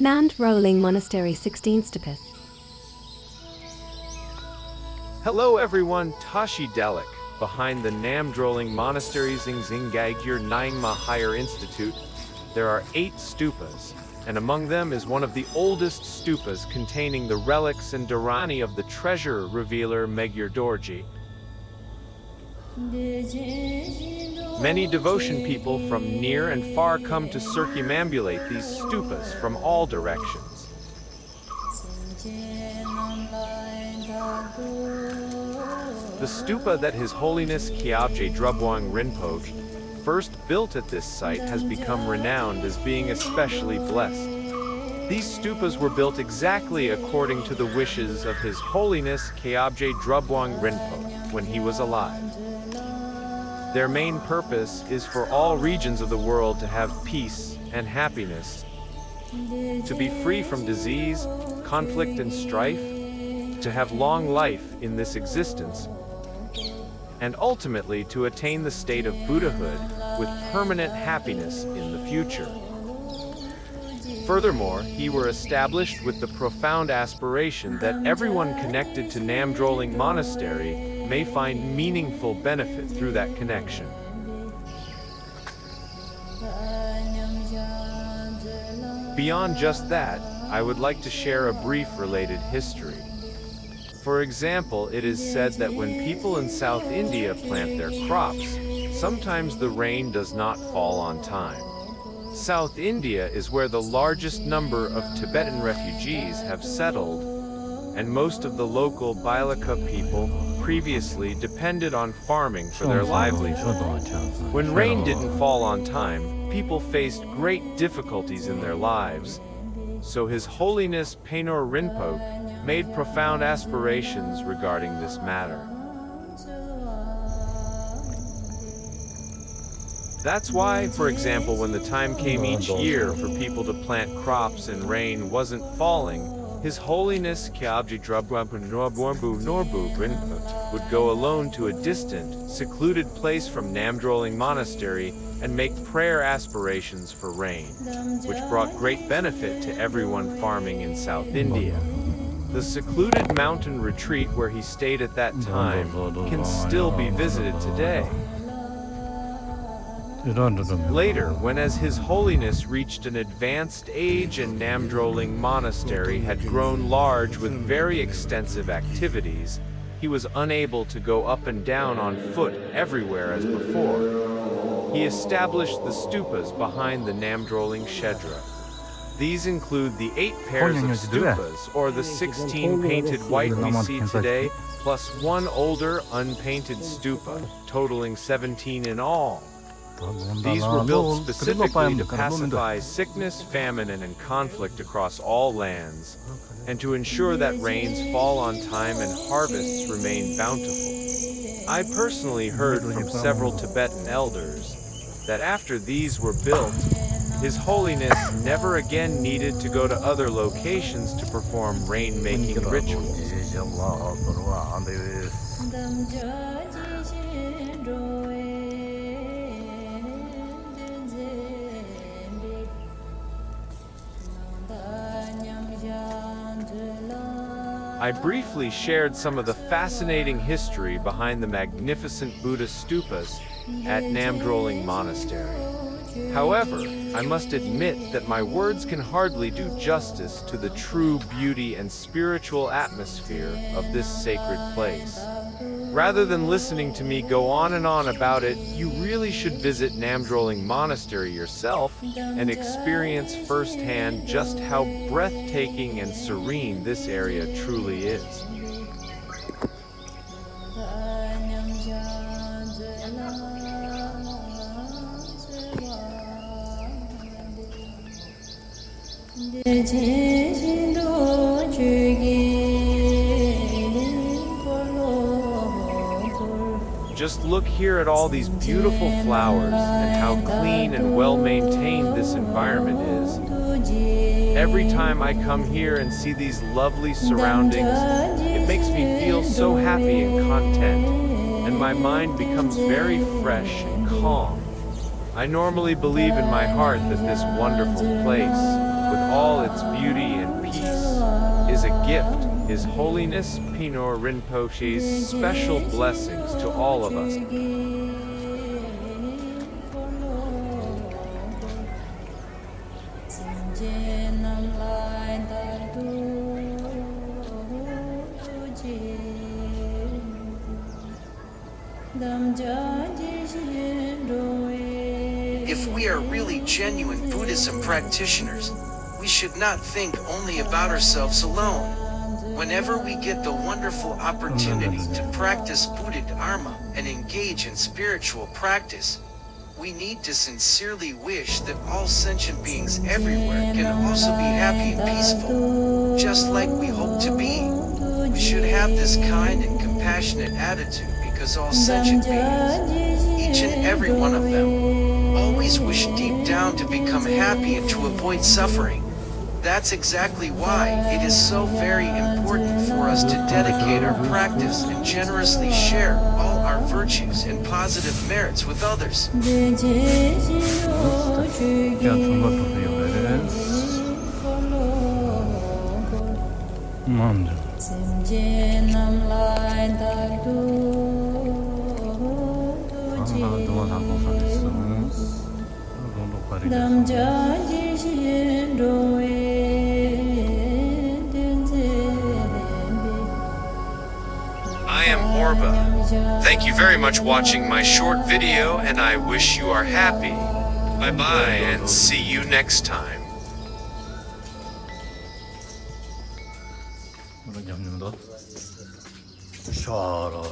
Namdroling Monastery 16 stupas. Hello everyone, Tashi Delik, behind the Namdroling Monastery Xingxingagir Nyingma Higher Institute. There are 8 stupas, and among them is one of the oldest stupas containing the relics and dharani of the treasure revealer Magyar Dorji. Many devotion people from near and far come to circumambulate these stupas from all directions. The stupa that His Holiness Kyabje Drubwang Rinpoche first built at this site has become renowned as being especially blessed. These stupas were built exactly according to the wishes of His Holiness Kyabje Drubwang Rinpoche when he was alive. Their main purpose is for all regions of the world to have peace and happiness, to be free from disease, conflict and strife, to have long life in this existence, and ultimately to attain the state of Buddhahood with permanent happiness in the future. Furthermore, he were established with the profound aspiration that everyone connected to Namdroling Monastery may find meaningful benefit through that connection. Beyond just that, I would like to share a brief related history. For example, it is said that when people in South India plant their crops, sometimes the rain does not fall on time. South India is where the largest number of Tibetan refugees have settled, and most of the local Bailaka people previously depended on farming for their livelihood. When rain didn't fall on time, people faced great difficulties in their lives, so His Holiness Painor Rinpoche made profound aspirations regarding this matter. That's why, for example, when the time came each year for people to plant crops and rain wasn't falling, His Holiness Kyabje Drubwang Norbu Rinpoche would go alone to a distant, secluded place from Namdroling Monastery and make prayer aspirations for rain, which brought great benefit to everyone farming in South India. The secluded mountain retreat where he stayed at that time can still be visited today. Later, when as His Holiness reached an advanced age and Namdroling Monastery had grown large with very extensive activities, he was unable to go up and down on foot everywhere as before. He established the stupas behind the Namdroling Shedra. These include the 8 pairs of stupas, or the 16 painted white we see today, plus one older, unpainted stupa, totaling 17 in all. These were built specifically to pacify sickness, famine, and conflict across all lands, and to ensure that rains fall on time and harvests remain bountiful. I personally heard from several Tibetan elders that after these were built, His Holiness never again needed to go to other locations to perform rain-making rituals. I briefly shared some of the fascinating history behind the magnificent Buddha stupas at Namdroling Monastery. However, I must admit that my words can hardly do justice to the true beauty and spiritual atmosphere of this sacred place. Rather than listening to me go on and on about it, you really should visit Namdroling Monastery yourself and experience firsthand just how breathtaking and serene this area truly is. Just look here at all these beautiful flowers and how clean and well maintained this environment is. Every time I come here and see these lovely surroundings, it makes me feel so happy and content, and my mind becomes very fresh and calm. I normally believe in my heart that this wonderful place, with all its beauty and peace, is a gift, His Holiness Pinor Rinpoche's special blessings to all of us. If we are really genuine Buddhism practitioners, we should not think only about ourselves alone. Whenever we get the wonderful opportunity to practice Buddha Dharma and engage in spiritual practice, we need to sincerely wish that all sentient beings everywhere can also be happy and peaceful, just like we hope to be. We should have this kind and compassionate attitude because all sentient beings, each and every one of them, always wish deep down to become happy and to avoid suffering. That's exactly why it is so very important for us to dedicate our practice and generously share all our virtues and positive merits with others. I am Orba. Thank you very much watching my short video, and I wish you are happy. Bye bye and see you next time. 샤라